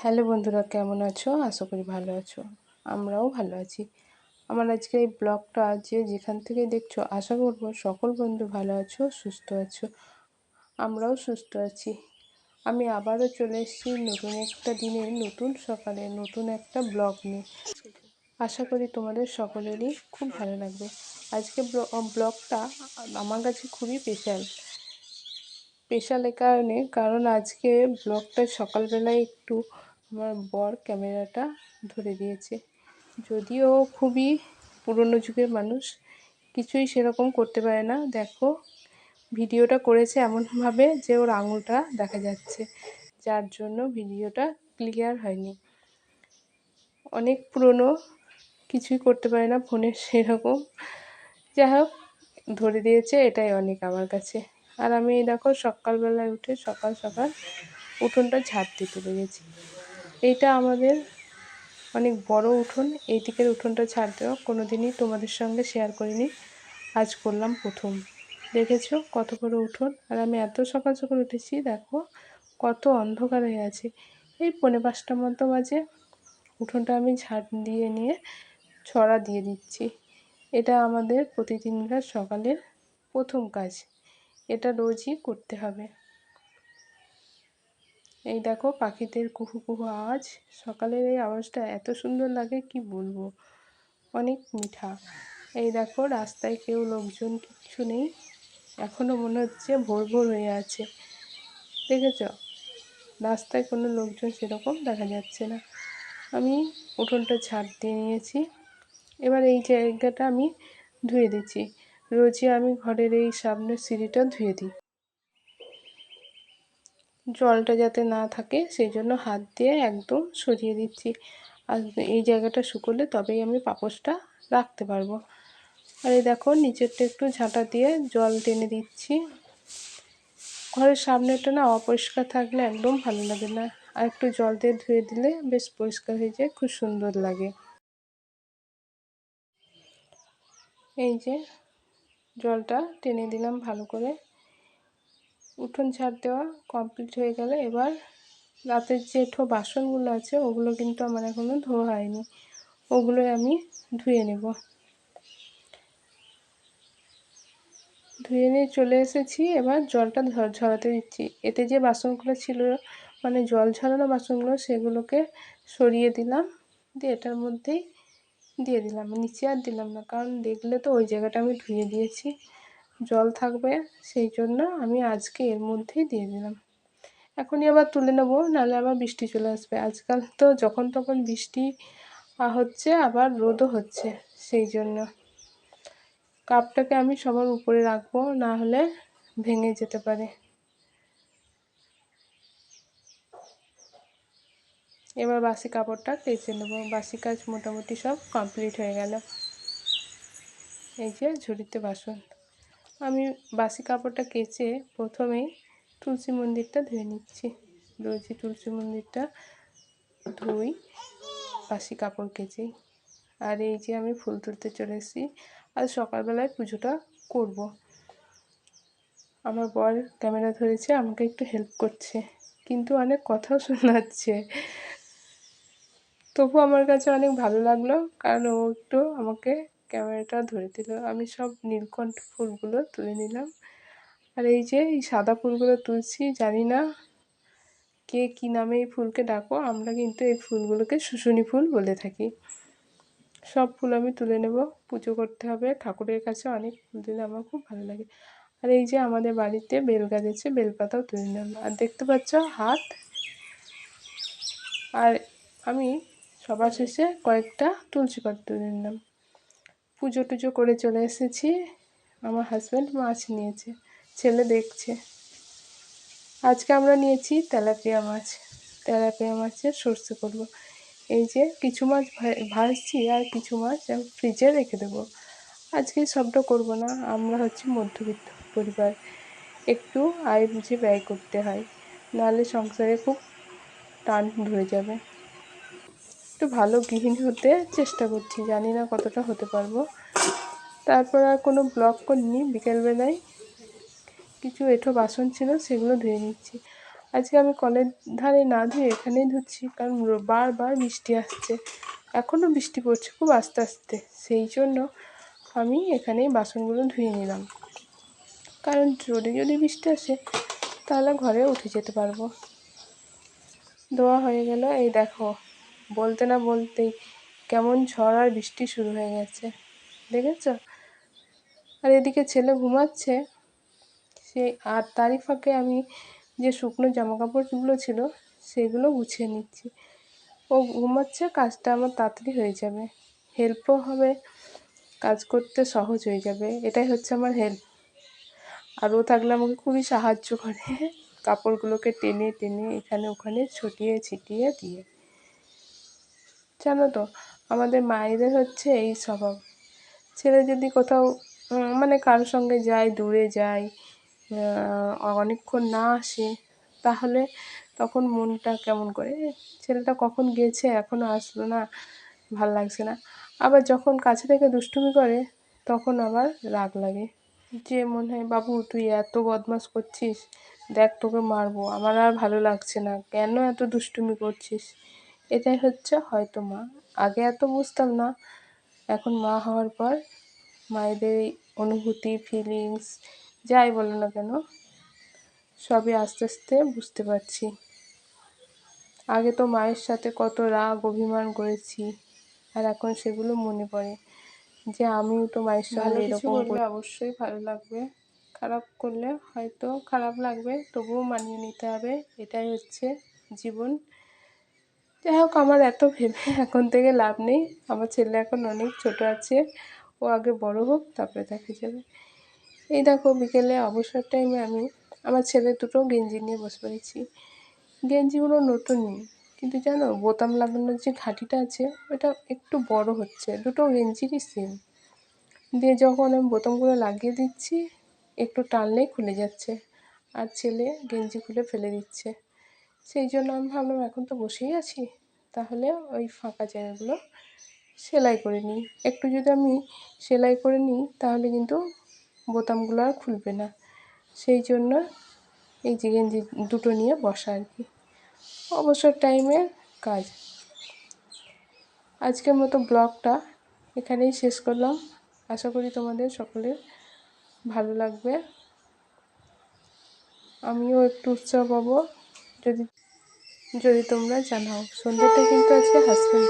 Hello বন্ধুরা, কেমন আছো? আশা করি ভালো আছো। আমরাও ভালো আছি। আমার আজকে এই ব্লগটা যেখান থেকে দেখছো, আশা করবো সকল বন্ধু ভালো আছো, সুস্থ আছো। আমরাও সুস্থ আছি। আমি আবারও চলে এসেছি নতুন একটা দিনে, নতুন সকালে, নতুন একটা ব্লগ নিয়ে। আশা করি তোমাদের সকলেরই খুব ভালো লাগবে। আজকে ব্লগটা আমার কাছে খুবই স্পেশাল এ কারণ আজকে ব্লগটা সকালবেলায় একটু আমার বর ক্যামেরাটা ধরে দিয়েছে। যদিও খুবই পুরনো যুগের মানুষ, কিছুই সেরকম করতে পারে না। দেখো, ভিডিওটা করেছে এমনভাবে যে ওর আঙুলটা দেখা যাচ্ছে, যার জন্য ভিডিওটা ক্লিয়ার হয়নি। অনেক পুরনো, কিছুই করতে পারে না ফোনে সেরকম। যাই হোক, ধরে দিয়েছে, এটাই অনেক আমার কাছে। আর আমি এই দেখো সকালবেলায় উঠে সকাল সকাল উঠোনটা ঝাড় দিতে লেগেছি। এইটা আমাদের অনেক বড় উঠোন। এই দিকের উঠোনটা ঝাড় দেওয়া কোনো দিনই তোমাদের সঙ্গে শেয়ার করিনি, আজ করলাম প্রথম। দেখেছো কত বড় উঠোন? আর আমি এত সকাল সকাল উঠেছি, দেখো কত অন্ধকার হয়ে আছে। এই 4:45টার মতো বাজে। উঠোনটা আমি ঝাড় দিয়ে নিয়ে ছড়া দিয়ে দিচ্ছি। এটা আমাদের প্রতিদিনকার সকালের প্রথম কাজ। এটা রোজই করতে হবে। এই দেখো পাখিদের কুহু কুহু আওয়াজ। সকালের এই আওয়াজটা এত সুন্দর লাগে, কি বলবো, অনেক মিঠা। এই দেখো রাস্তায় কেউ লোকজন কিচ্ছু নেই, এখনো মনে হচ্ছে ভোর ভোর হয়ে আছে। দেখেছ, রাস্তায় কোনো লোকজন সেরকম দেখা যাচ্ছে না। আমি উঠোনটা ঝাড় দিয়ে নিয়েছি। এবার এই জায়গাটা আমি ধুয়ে দিচ্ছি। রোজই আমি ঘরের এই সামনের সিঁড়িটা ধুয়ে দিই, জলটা যাতে না থাকে সেই জন্য হাত দিয়ে একদম সরিয়ে দিচ্ছি। আর এই জায়গাটা শুকোলে তবেই আমি পাপোশটা রাখতে পারবো। আর এই দেখো নিচেরটা একটু ঝাঁটা দিয়ে জল টেনে দিচ্ছি। ঘরের সামনেটা না অপরিষ্কার থাকলে একদম ভালো লাগে না, আর একটু জল দিয়ে ধুয়ে দিলে বেশ পরিষ্কার হয়ে যায়, খুব সুন্দর লাগে। এই যে জলটা টেনে দিলাম ভালো করে। উঠোন ঝাড় দেওয়া কমপ্লিট হয়ে গেলে এবার রাতের জেঠো বাসনগুলো আছে, ওগুলো কিন্তু আমার এখনও ধোয়া হয়নি, ওগুলোই আমি ধুয়ে নেব। ধুয়ে নিয়ে চলে এসেছি, এবার জলটা ঝরাতে দিচ্ছি। এতে যে বাসনগুলো ছিল, মানে জল ঝরানো বাসনগুলো, সেগুলোকে সরিয়ে দিলাম, দিয়ে এটার মধ্যেই দিয়ে দিলাম। নিচে আর দিলাম না, কারণ দেখলে তো ওই জায়গাটা আমি ধুয়ে দিয়েছি, জল থাকবে, সেই জন্য আমি আজকে এর মধ্যেই দিয়ে দিলাম। এখনই আবার তুলে নেবো, নাহলে আবার বৃষ্টি চলে আসবে। আজকাল তো যখন তখন বৃষ্টি হচ্ছে, আবার রোদও হচ্ছে, সেই জন্য কাপটাকে আমি সবার উপরে রাখবো, না হলে ভেঙে যেতে পারে। এবার বাসি কাপড়টা কেচে নেবো। বাসি কাজ মোটামুটি সব কমপ্লিট হয়ে গেল। এই যে ঝুড়িতে বাসন, আমি বাসি কাপড়টা কেচে প্রথমেই তুলসী মন্দিরটা ধুয়ে নিচ্ছি। রোজই তুলসী মন্দিরটা ধুই বাসি কাপড় কেচেই। আর এই যে আমি ফুল তুলতে চলে এসেছি, আজ সকালবেলায় পুজোটা করব। আমার বর ক্যামেরা ধরেছে, আমাকে একটু হেল্প করছে, কিন্তু অনেক কথাও শোনাচ্ছে। তবু আমার কাছে অনেক ভালো লাগলো, কারণ ও একটু আমাকে ক্যামেরাটা ধরে দিল। আমি সব নীলকণ্ঠ ফুলগুলো তুলে নিলাম। আর এই যে এই সাদা ফুলগুলো তুলছি, জানি না কে কী নামে এই ফুলকে ডাকো, আমরা কিন্তু এই ফুলগুলোকে শুশুনি ফুল বলে থাকি। সব ফুল আমি তুলে নেব, পুজো করতে হবে ঠাকুরের কাছে। অনেক ফুল দিলে আমার খুব ভালো লাগে। আর এই যে আমাদের বাড়িতে বেল গাছ আছে, বেলপাতাও তুলে নিলাম। আর দেখতে পাচ্ছ হাত। আর আমি সবার শেষে কয়েকটা তুলসী পাতা তুলে নিলাম। পুজো টুজো করে চলে এসেছি। আমার হাজব্যান্ড মাছ নিয়েছে, ছেলে দেখছে। আজকে আমরা নিয়েছি তেলাপিয়া মাছ। তেলাপিয়া মাছের সর্ষে করব। এই যে কিছু মাছ ভাজছি, আর কিছু মাছ আমি ফ্রিজে রেখে দেবো। আজকে সবটা করব না, আমরা হচ্ছে মধ্যবিত্ত পরিবার, একটু আয় বুঝে ব্যয় করতে হয়, নাহলে সংসারে খুব টান ধরে যাবে। একটু ভালো গৃহিণী হতে চেষ্টা করছি, জানি না কতটা হতে পারবো। তারপর আর কোনো ব্লগ করিনি। বিকেলবেলায় কিছু এঁঠো বাসন ছিল, সেগুলো ধুয়ে নিচ্ছি। আজকে আমি কলের ধারে না ধুয়ে এখানেই ধুচ্ছি, কারণ বারবার বৃষ্টি আসছে, এখনও বৃষ্টি পড়ছে খুব আস্তে আস্তে, সেই জন্য আমি এখানেই বাসনগুলো ধুয়ে নিলাম। কারণ জোরে যদি বৃষ্টি আসে তাহলে ঘরে উঠে যেতে পারবো। ধোয়া হয়ে গেল। এই দেখো, বলতে না বলতেই কেমন ঝড় আর বৃষ্টি শুরু হয়ে গেছে, দেখেছ? আর এদিকে ছেলে ঘুমাচ্ছে, আর তারই ফাঁকে আমি যে শুকনো জামা কাপড়গুলো ছিল সেগুলো গুছিয়ে নিচ্ছি। ও ঘুমাচ্ছে, কাজটা আমার তাড়াতাড়ি হয়ে যাবে, হেল্পও হবে, কাজ করতে সহজ হয়ে যাবে, এটাই হচ্ছে আমার হেল্প। আর ও থাকলে আমাকে খুবই সাহায্য করে কাপড়গুলোকে টেনে টেনে এখানে ওখানে ছটিয়ে ছিটিয়ে দিয়ে। জানো তো, আমাদের মায়েদের হচ্ছে এই স্বভাব। ছেলে যদি কোথাও মানে কারোর সঙ্গে যায়, দূরে যায়, অনেকক্ষণ না আসে, তাহলে তখন মনটা কেমন করে, ছেলেটা কখন গেছে এখনও আসলো না, ভাল লাগছে না। আবার যখন কাছে থেকে দুষ্টুমি করে তখন আবার রাগ লাগে, যে মনে হয় বাবু তুই এত বদমাশ করছিস, দেখ তোকে মারবো, আমার আর ভালো লাগছে না, কেন এত দুষ্টুমি করছিস। এটাই হচ্ছে হয়তো মা। আগে এত বুঝতাম না, এখন মা হওয়ার পর মায়েদের এই অনুভূতি, ফিলিংস যাই বলো না কেন, সবই আস্তে আস্তে বুঝতে পারছি। আগে তো মায়ের সাথে কত রাগ অভিমান করেছি, আর এখন সেগুলো মনে পড়ে যে আমিও তো মায়ের সঙ্গে এরকম করলে অবশ্যই ভালো লাগবে, খারাপ করলে হয়তো খারাপ লাগবে, তবুও মানিয়ে নিতে হবে, এটাই হচ্ছে জীবন। যাই হোক, আমার এত ভেবে এখন থেকে লাভ নেই, আমার ছেলে এখন অনেক ছোট আছে, ও আগে বড় হোক তারপরে দেখা যাবে। এই দেখো, বিকেলে অবসর টাইমে আমি আমার ছেলের দুটো গেঞ্জি নিয়ে বসে পড়েছি। গেঞ্জিগুলো নতুনই, কিন্তু জানো বোতাম লাগানোর যে ঘাঁটিটা আছে ওটা একটু বড় হচ্ছে, দুটো গেঞ্জিরই সেম। দিয়ে যখন আমি বোতামগুলো লাগিয়ে দিচ্ছি, একটু টানলেই খুলে যাচ্ছে, আর ছেলে গেঞ্জি খুলে ফেলে দিচ্ছে। সেই জন্য আমি ভাবলাম এখন তো বসেই আছি, তাহলে ওই ফাঁকা জায়গাগুলো সেলাই করে নিই। একটু যদি আমি সেলাই করে নিই তাহলে কিন্তু বোতামগুলো আর খুলবে না, সেই জন্য এই যে গেঞ্জি দুটো নিয়ে বসা আর কি, অবসর টাইমের কাজ। আজকের মতো ব্লগটা এখানেই শেষ করলাম, আশা করি তোমাদের সকলের ভালো লাগবে, আমিও একটু উৎসাহ পাবো যদি যদি তোমরা জানাও। সন্ধ্যেটা কিন্তু আজকে হাজব্যান্ড